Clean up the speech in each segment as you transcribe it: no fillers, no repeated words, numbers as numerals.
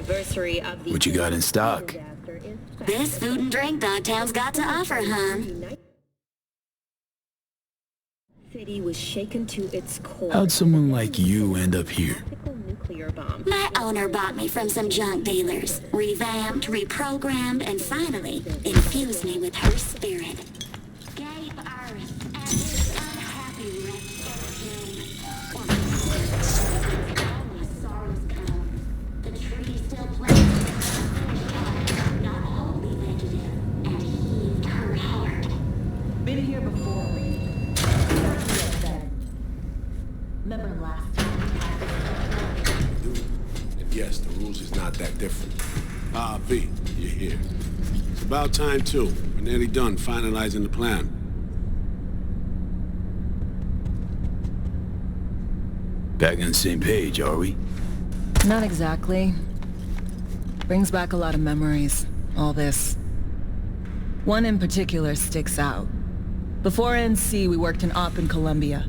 anniversary of the... What you got in stock? Best food and drink Dogtown's got to offer, huh? City was shaken to its core. How'd someone like you end up here? Nuclear bomb. My owner bought me from some junk dealers. Revamped, reprogrammed, and finally infused me with her spirit. Gave Earth and this unhappy wretch all my sorrows come. The tree still planted, not wholly vegetative, and heaved her heart. Been here before. Remember last time? Yes, the rules is not that different. V, you're here. It's about time, too. We're nearly done finalizing the plan. Back on the same page, are we? Not exactly. Brings back a lot of memories, all this. One in particular sticks out. Before NC, we worked in Op in Colombia.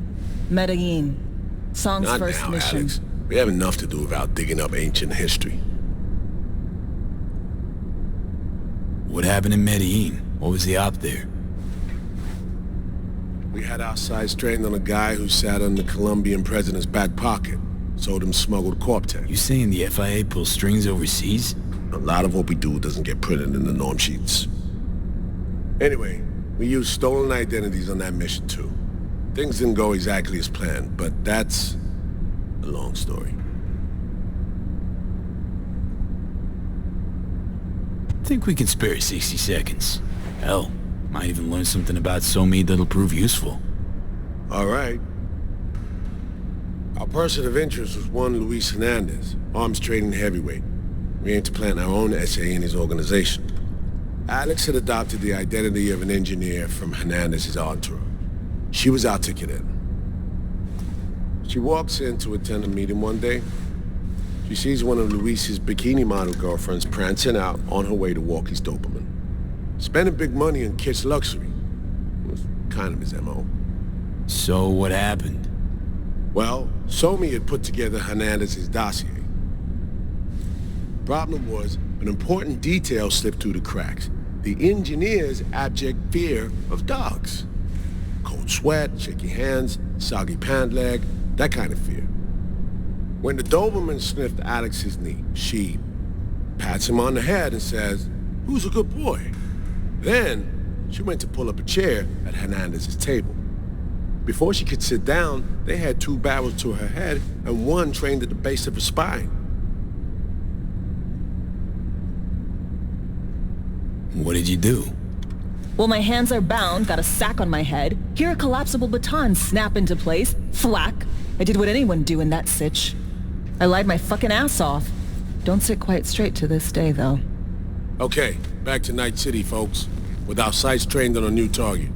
Medellin. Song's Not first now, mission. Alex. We have enough to do without digging up ancient history. What happened in Medellin? What was the op there? We had our sights trained on a guy who sat on the Colombian president's back pocket. Sold him smuggled Corp-Tech. You saying the FIA pulls strings overseas? A lot of what we do doesn't get printed in the norm sheets. Anyway, we used stolen identities on that mission too. Things didn't go exactly as planned, but that's a long story. Think we can spare 60 seconds. Hell, might even learn something about Somi that'll prove useful. All right. Our person of interest was one Luis Hernandez, arms trading heavyweight. We aim to plant our own SA in his organization. Alex had adopted the identity of an engineer from Hernandez's entourage. She was articulate. She walks in to attend a meeting one day. She sees one of Luis's bikini model girlfriends prancing out on her way to walk his Doberman. Spending big money on kitsch luxury. It was kind of his MO. So what happened? Well, Somi had put together Hernandez's dossier. Problem was, an important detail slipped through the cracks. The engineer's abject fear of dogs. Cold sweat, shaky hands, soggy pant leg, that kind of fear. When the Doberman sniffed Alex's knee, she pats him on the head and says, "Who's a good boy?" Then, she went to pull up a chair at Hernandez's table. Before she could sit down, they had two barrels to her head and one trained at the base of her spine. What did you do? Well, my hands are bound, got a sack on my head. Here a collapsible baton snap into place. Thwack. I did what anyone do in that sitch. I lied my fucking ass off. Don't sit quite straight to this day, though. Okay, back to Night City, folks. With our sights trained on a new target.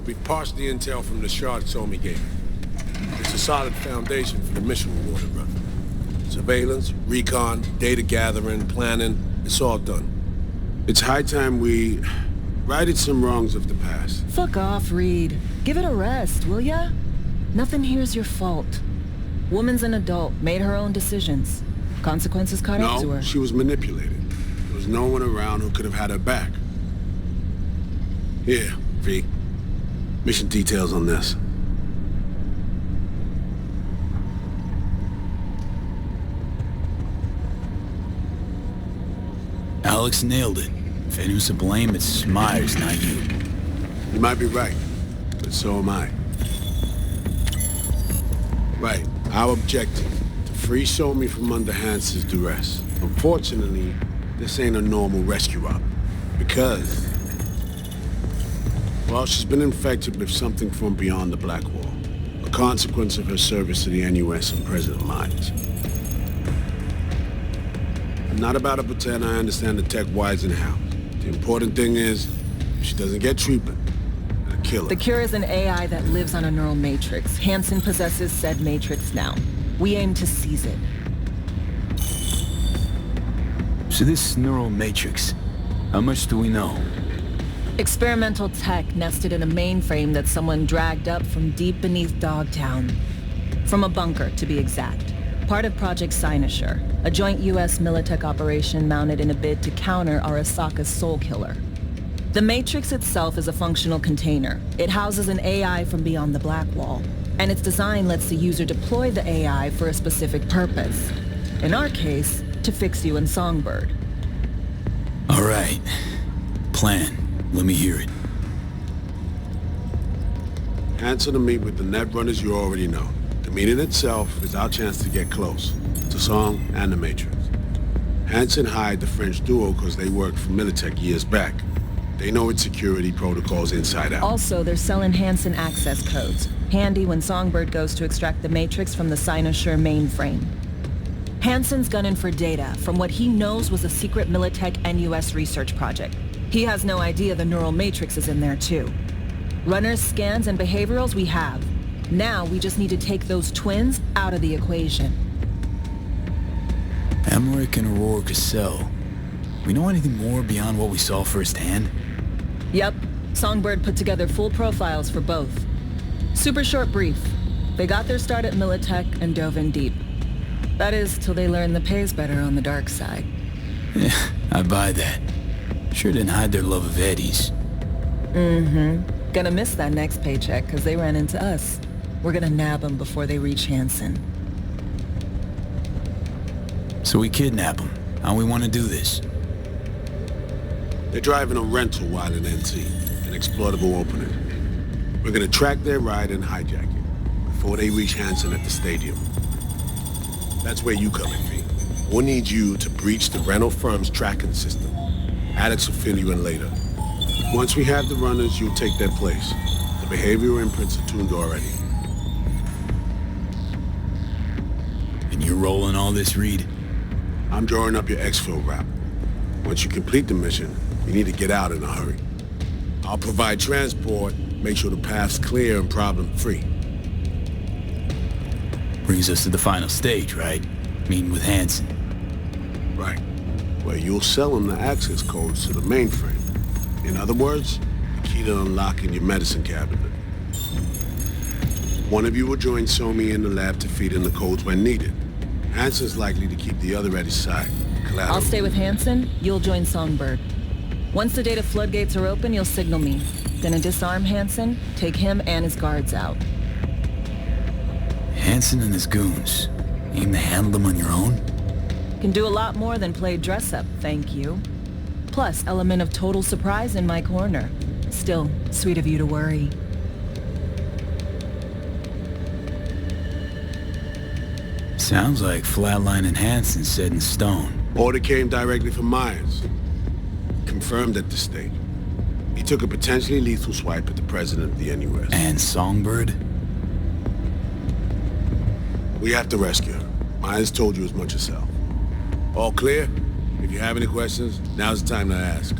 We've parsed the intel from the shard Somi gave. It's a solid foundation for the mission we want to run. Surveillance, recon, data gathering, planning, it's all done. It's high time we righted some wrongs of the past. Fuck off, Reed. Give it a rest, will ya? Nothing here's your fault. Woman's an adult, made her own decisions. Consequences caught up to her. No, she was manipulated. There was no one around who could have had her back. Here, V. Mission details on this. Alex nailed it. If anyone's to blame, it's Myers, not you. You might be right, but so am I. Right, our objective, to free Somi from under Hansen's duress. Unfortunately, this ain't a normal rescue op, because, well, she's been infected with something from beyond the Black Wall, a consequence of her service to the NUS and President Myers. I'm not about to pretend I understand the tech whys and hows. The important thing is, if she doesn't get treatment, I'm gonna kill her. The cure is an AI that lives on a neural matrix. Hansen possesses said matrix now. We aim to seize it. So this neural matrix, how much do we know? Experimental tech nested in a mainframe that someone dragged up from deep beneath Dogtown. From a bunker, to be exact. Part of Project Cynosure, a joint U.S. Militech operation mounted in a bid to counter Arasaka's soul killer. The Matrix itself is a functional container. It houses an AI from beyond the Black Wall, and its design lets the user deploy the AI for a specific purpose. In our case, to fix you in Songbird. All right. Plan. Let me hear it. Answer to meet with the Netrunners you already know. The meeting itself is our chance to get close to Song and the Matrix. Hansen hired the French duo because they worked for Militech years back. They know its security protocols inside out. Also, they're selling Hansen access codes. Handy when Songbird goes to extract the Matrix from the Cynosure mainframe. Hansen's gunning for data from what he knows was a secret Militech and US research project. He has no idea the neural matrix is in there too. Runners, scans, and behaviorals we have. Now we just need to take those twins out of the equation. Emmerich and Aurora Cassell. We know anything more beyond what we saw firsthand? Yep. Songbird put together full profiles for both. Super short brief. They got their start at Militech and dove in deep. That is, till they learned the pay's better on the dark side. Yeah, I buy that. Sure didn't hide their love of Eddie's. Mm-hmm. Gonna miss that next paycheck, because they ran into us. We're gonna nab them before they reach Hansen. So we kidnap them. How we want to do this? They're driving a rental while in NT, an exploitable opening. We're gonna track their ride and hijack it before they reach Hansen at the stadium. That's where you come in, V. We'll need you to breach the rental firm's tracking system. Alex will fill you in later. Once we have the runners, you'll take their place. The behavioral imprints are tuned already. And you're rolling all this, Reed? I'm drawing up your exfil route. Once you complete the mission, you need to get out in a hurry. I'll provide transport, make sure the path's clear and problem-free. Brings us to the final stage, right? Meeting with Hansen. Right. Where you'll sell them the access codes to the mainframe. In other words, the key to unlocking your medicine cabinet. One of you will join Somi in the lab to feed in the codes when needed. Hansen's likely to keep the other at his side. Collateral. I'll stay with Hansen, you'll join Songbird. Once the data floodgates are open, you'll signal me. Gonna disarm Hansen, take him and his guards out. Hansen and his goons. Aim to handle them on your own? Can do a lot more than play dress-up, thank you. Plus, element of total surprise in my corner. Still, sweet of you to worry. Sounds like Flatline and Hansen set in stone. Order came directly from Myers. Confirmed at this stage. He took a potentially lethal swipe at the president of the NUS. And Songbird? We have to rescue her. Myers told you as much yourself. All clear? If you have any questions, now's the time to ask.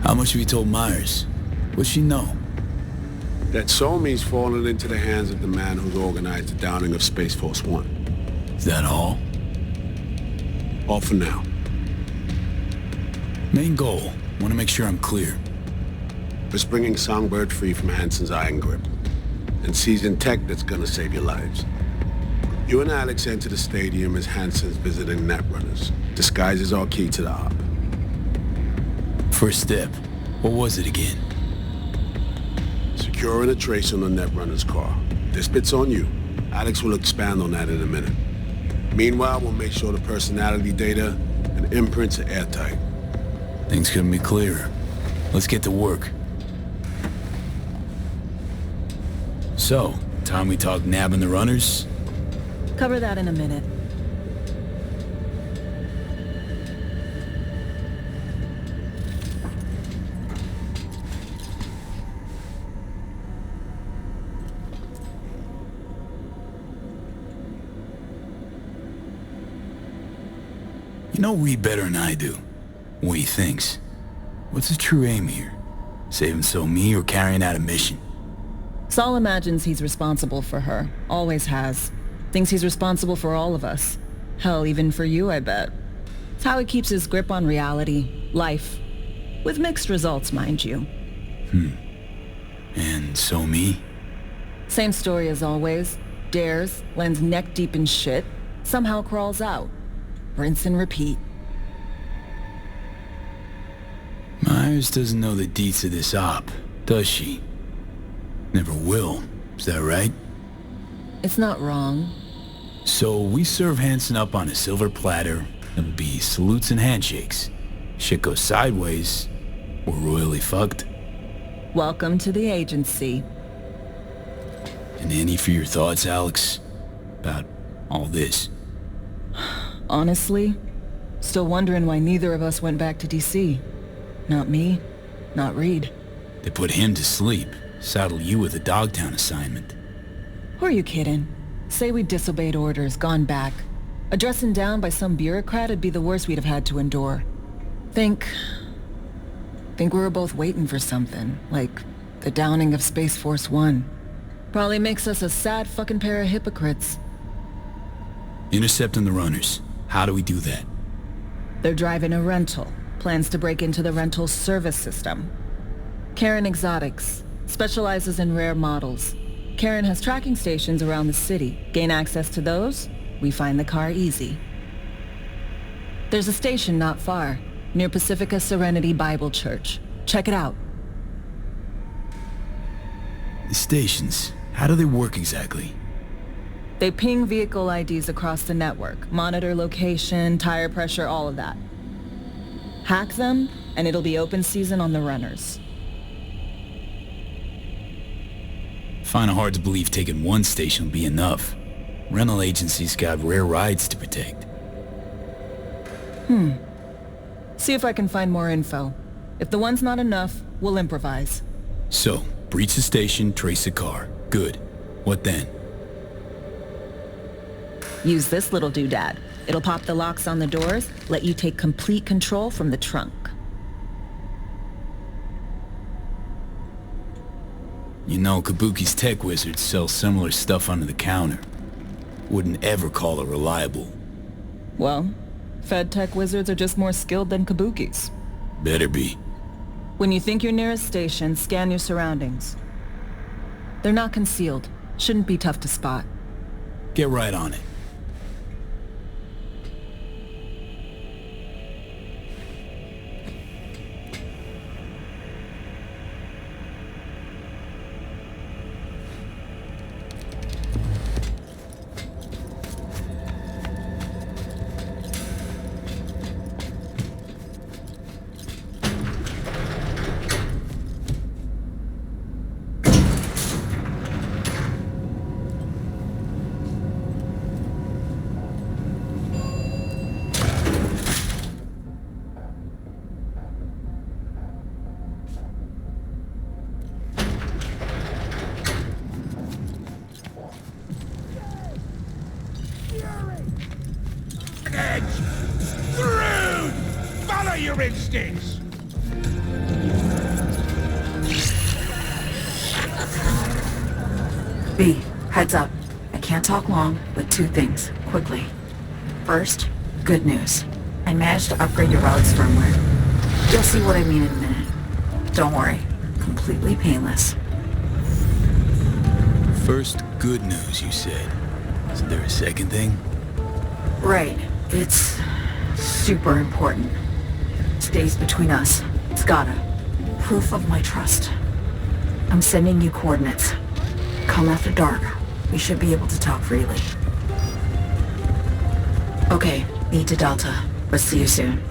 How much have you told Myers? What's she know? That Somi's fallen into the hands of the man who's organized the downing of Space Force One. Is that all? All for now. Main goal. Want to make sure I'm clear. Just bringing Songbird free from Hansen's iron grip. And seizing tech that's gonna save your lives. You and Alex enter the stadium as Hansen's visiting Netrunners. Disguise is our key to the op. First step. What was it again? Securing a trace on the Netrunner's car. This bit's on you. Alex will expand on that in a minute. Meanwhile, we'll make sure the personality data and imprints are airtight. Things couldn't be clearer. Let's get to work. So, time we talk nabbing the runners? Cover that in a minute. You know Reed better than I do. What he thinks. What's his true aim here? Saving me or carrying out a mission? Saul imagines he's responsible for her. Always has. Thinks he's responsible for all of us. Hell, even for you, I bet. It's how he keeps his grip on reality, life. With mixed results, mind you. And me? Same story as always. Dares, lands neck deep in shit, somehow crawls out. Rinse and repeat. Myers doesn't know the deets of this op, does she? Never will. Is that right? It's not wrong. So we serve Hansen up on a silver platter. It'll be salutes and handshakes. Shit goes sideways, we're royally fucked. Welcome to the agency. And any for your thoughts, Alex? About all this? Honestly, still wondering why neither of us went back to DC. Not me, not Reed. They put him to sleep. Saddle you with a Dogtown assignment. Who are you kidding? Say we disobeyed orders, gone back. A dressing down by some bureaucrat would be the worst we'd have had to endure. Think we were both waiting for something, like the downing of Space Force One. Probably makes us a sad fucking pair of hypocrites. Intercepting the runners. How do we do that? They're driving a rental. Plans to break into the rental service system. Karen Exotics. Specializes in rare models. Karen has tracking stations around the city. Gain access to those, we find the car easy. There's a station not far, near Pacifica Serenity Bible Church. Check it out. The stations, how do they work exactly? They ping vehicle IDs across the network, monitor location, tire pressure, all of that. Hack them, and it'll be open season on the runners. Find it hard to believe taking one station will be enough. Rental agencies got rare rides to protect. See if I can find more info. If the one's not enough, we'll improvise. So, breach the station, trace the car. Good. What then? Use this little doodad. It'll pop the locks on the doors, let you take complete control from the trunk. You know, Kabuki's tech wizards sell similar stuff under the counter. Wouldn't ever call it reliable. Well, Fed tech wizards are just more skilled than Kabukis. Better be. When you think you're near a station, scan your surroundings. They're not concealed. Shouldn't be tough to spot. Get right on it. Through! Follow your instincts! B, heads up. I can't talk long, but two things, quickly. First, good news. I managed to upgrade your relic's firmware. You'll see what I mean in a minute. Don't worry, completely painless. First, good news, you said. Is there a second thing? Right, it's super important. Stays between us. It's gotta. Proof of my trust. I'm sending you coordinates. Come after dark. We should be able to talk freely. Okay, B to Delta. Let's see you soon.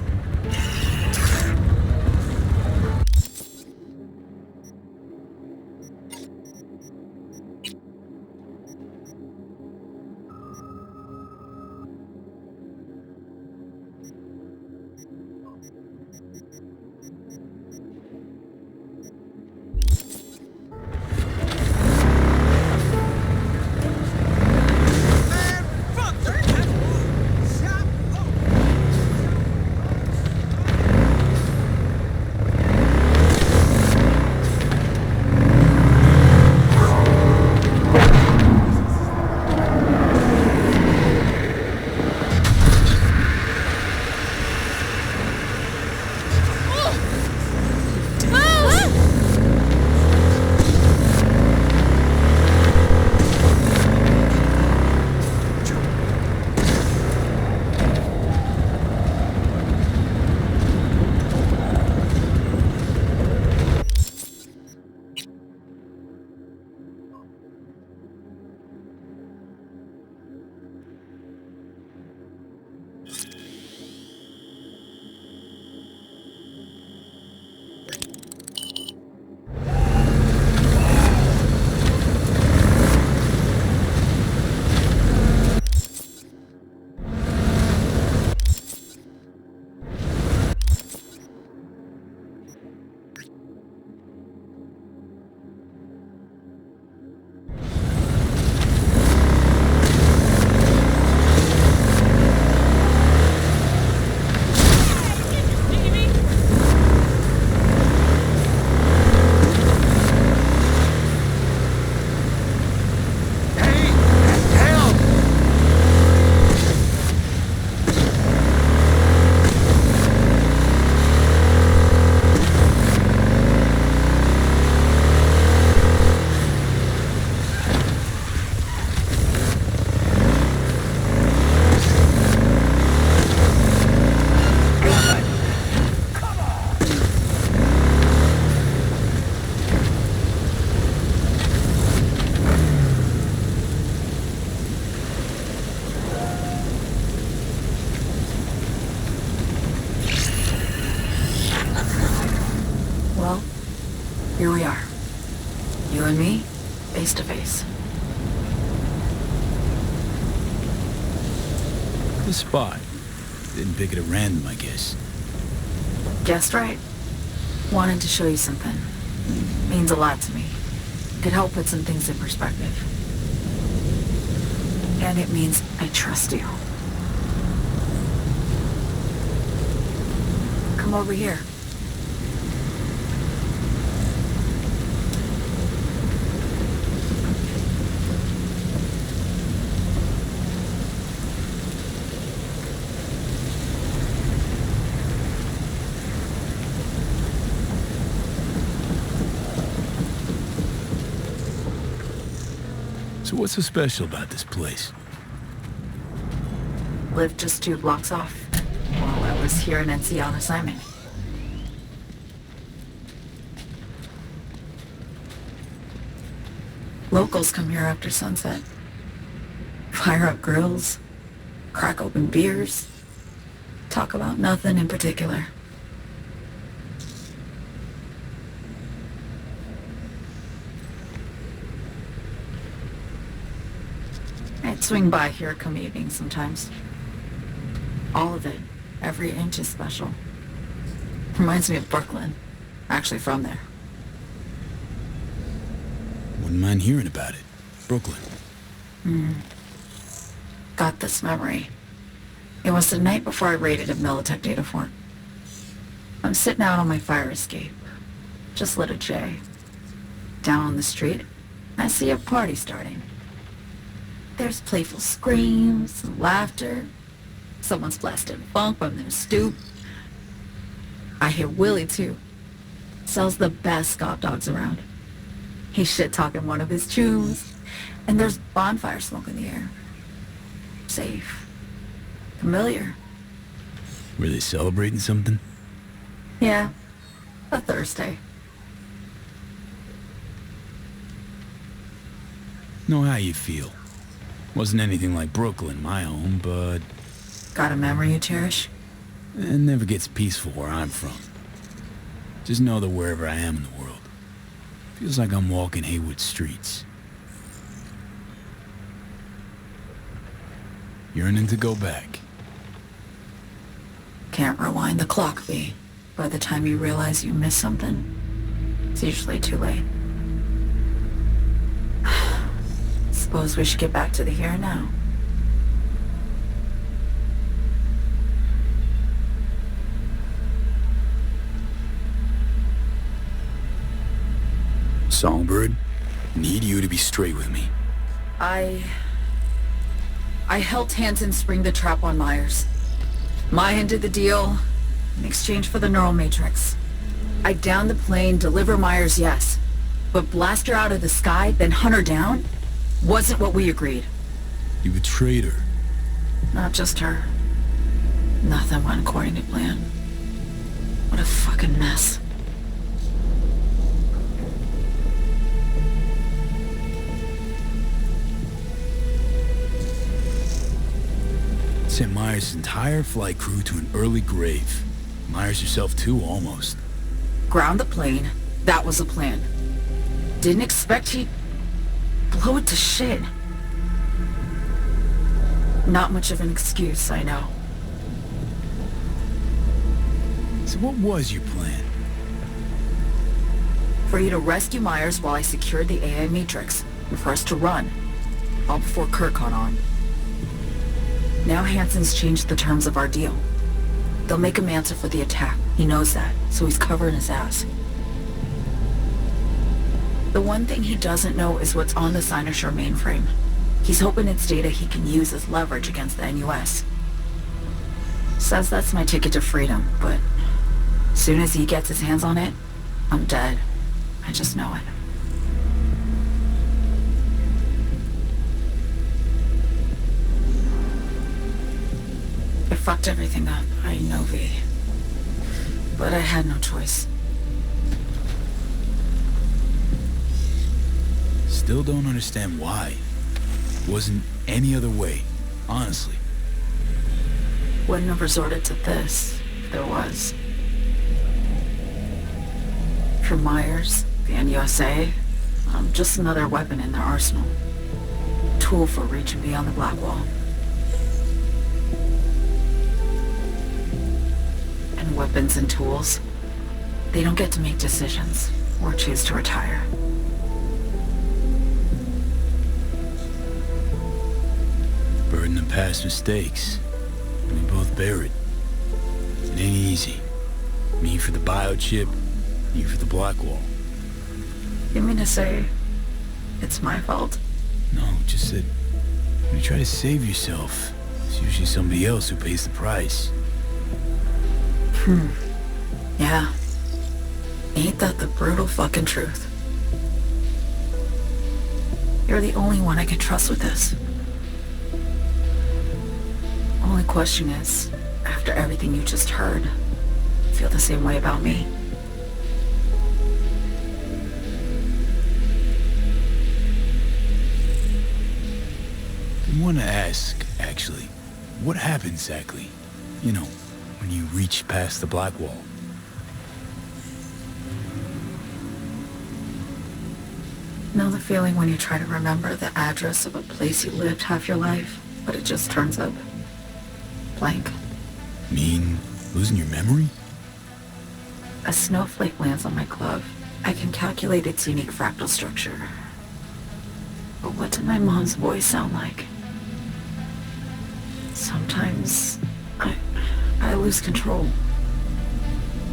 Here we are. You and me, face to face. The spot. Didn't pick it at random, I guess. Guessed right. Wanted to show you something. Means a lot to me. Could help put some things in perspective. And it means I trust you. Come over here. So what's so special about this place? Lived just 2 blocks off while I was here in NC on assignment. Locals come here after sunset. Fire up grills, crack open beers, talk about nothing in particular. I'd swing by here come evening sometimes. All of it, every inch is special. Reminds me of Brooklyn. Actually from there. Wouldn't mind hearing about it. Brooklyn. Got this memory. It was the night before I raided a Militech data fort. I'm sitting out on my fire escape. Just lit a J. Down on the street, I see a party starting. There's playful screams and laughter. Someone's blasting funk from their stoop. I hear Willie, too. Sells the best Scott dogs around. He's shit-talking one of his tunes. And there's bonfire smoke in the air. Safe. Familiar. Were they celebrating something? Yeah. A Thursday. Know how you feel. Wasn't anything like Brooklyn, my home, but Got a memory you cherish? it never gets peaceful where I'm from. Just know that wherever I am in the world, feels like I'm walking Haywood streets. Yearning to go back. Can't rewind the clock, V. By the time you realize you missed something, it's usually too late. Suppose we should get back to the here and now. Songbird, need you to be straight with me. I helped Hansen spring the trap on Myers. Maya did the deal in exchange for the neural matrix. I downed the plane, deliver Myers, yes. But blast her out of the sky, then hunt her down? Wasn't what we agreed. You betrayed her. Not just her. Nothing went according to plan. What a fucking mess. Sent Myers' entire flight crew to an early grave. Myers herself too, almost. Ground the plane. That was the plan. Didn't expect he'd blow it to shit. Not much of an excuse, I know. So what was your plan? For you to rescue Myers while I secured the AI Matrix, and for us to run. All before Kirk caught on. Now Hansen's changed the terms of our deal. They'll make him answer for the attack. He knows that, so he's covering his ass. The one thing he doesn't know is what's on the Cynosure mainframe. He's hoping it's data he can use as leverage against the NUS. Says that's my ticket to freedom, but as soon as he gets his hands on it, I'm dead. I just know it. I fucked everything up, I know, V. But I had no choice. Still don't understand why. Wasn't any other way, honestly. Wouldn't have resorted to this, if there was. For Myers, The NUSA, I'm just another weapon in their arsenal. Tool for reaching beyond the Black Wall. And weapons and tools, they don't get to make decisions or choose to retire. Burden of past mistakes. We both bear it. It ain't easy. Me for the biochip, you for the Black Wall. You mean to say it's my fault? No, just that when you try to save yourself, it's usually somebody else who pays the price. Yeah. Ain't that the brutal fucking truth? You're the only one I can trust with this. Only question is, after everything you just heard, feel the same way about me? I want to ask, actually, what happened exactly? You know, when you reach past the Black Wall. Know the feeling when you try to remember the address of a place you lived half your life, but it just turns up blank? Mean losing your memory? A snowflake lands on my glove. I can calculate its unique fractal structure. But what did my mom's voice sound like? Sometimes I lose control.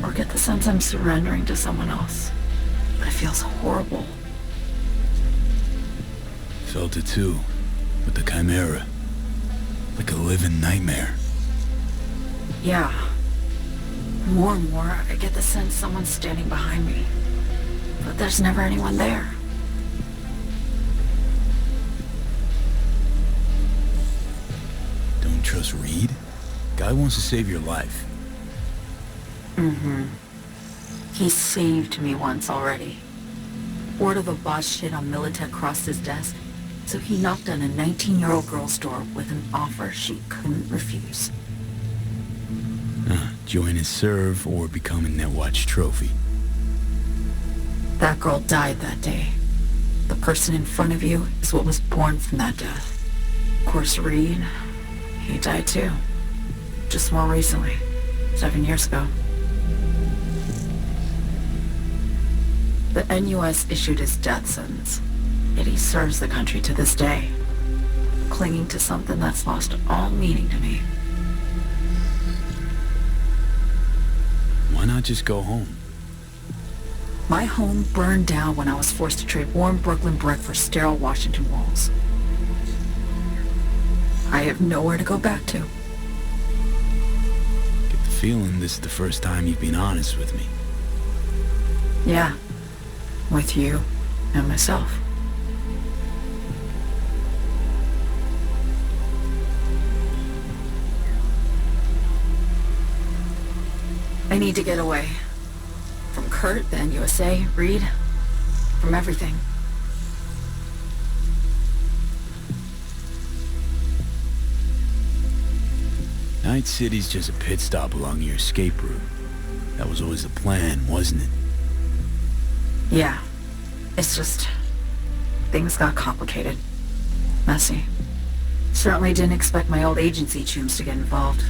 Or get the sense I'm surrendering to someone else. But it feels horrible. Felt it too, with the Chimera. Like a living nightmare. Yeah. More and more, I get the sense someone's standing behind me. But there's never anyone there. Don't trust Reed? Guy wants to save your life. He saved me once already. Word of a boss shit on Militech crossed his desk, so he knocked on a 19-year-old girl's door with an offer she couldn't refuse. Join his serve or become a Netwatch trophy. That girl died that day. The person in front of you is what was born from that death. Of course, Reed, he died too. Just more recently. 7 years ago. The NUS issued his death sentence, yet he serves the country to this day, clinging to something that's lost all meaning to me. Why not just go home? My home burned down when I was forced to trade warm Brooklyn brick for sterile Washington walls. I have nowhere to go back to. Get the feeling this is the first time you've been honest with me. Yeah, with you and myself. I need to get away. From Kurt, the NUSA, Reed, from everything. Night City's just a pit stop along your escape route. That was always the plan, wasn't it? Yeah. It's just... things got complicated. Messy. Certainly didn't expect my old agency chooms to get involved.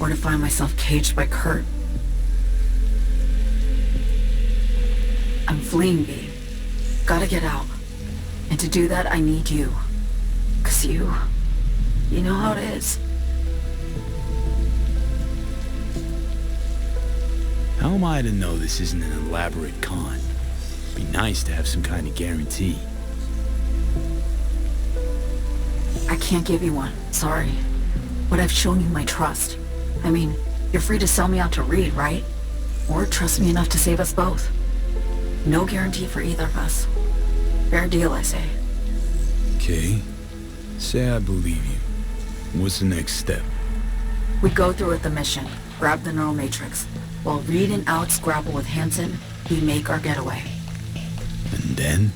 Or to find myself caged by Kurt. I'm fleeing, V. Gotta get out. And to do that, I need you. 'Cause you know how it is. How am I to know this isn't an elaborate con? Be nice to have some kind of guarantee. I can't give you one, sorry. But I've shown you my trust. I mean, you're free to sell me out to Reed, right? Or trust me enough to save us both. No guarantee for either of us. Fair deal, I say. Okay. Say I believe you. What's the next step? We go through with the mission, grab the neural matrix. While Reed and Alex grapple with Hansen, we make our getaway. And then?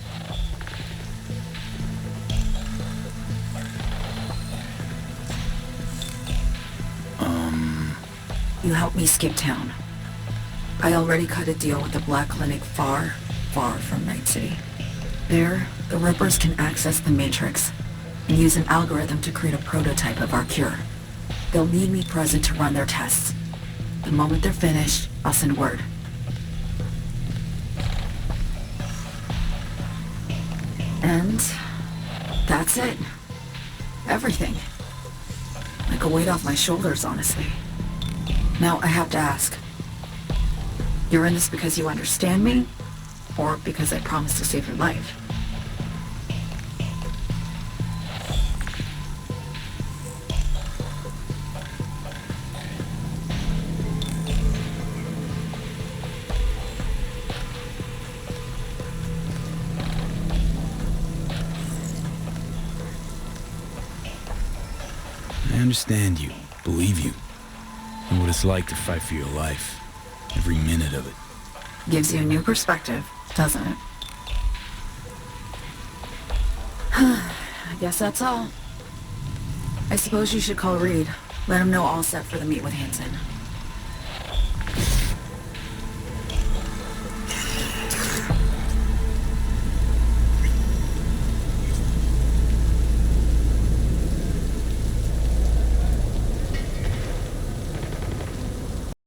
You help me skip town. I already cut a deal with the Black Clinic far, far from Night City. There, the Rippers can access the Matrix and use an algorithm to create a prototype of our cure. They'll need me present to run their tests. The moment they're finished, I'll send word. And that's it. Everything. Like a weight off my shoulders, honestly. Now I have to ask. You're in this because you understand me? Or because I promised to save your life? I understand you, believe you, and what it's like to fight for your life. Every minute of it. Gives you a new perspective, doesn't it? I guess that's all. I suppose you should call Reed. Let him know all set for the meet with Hanson.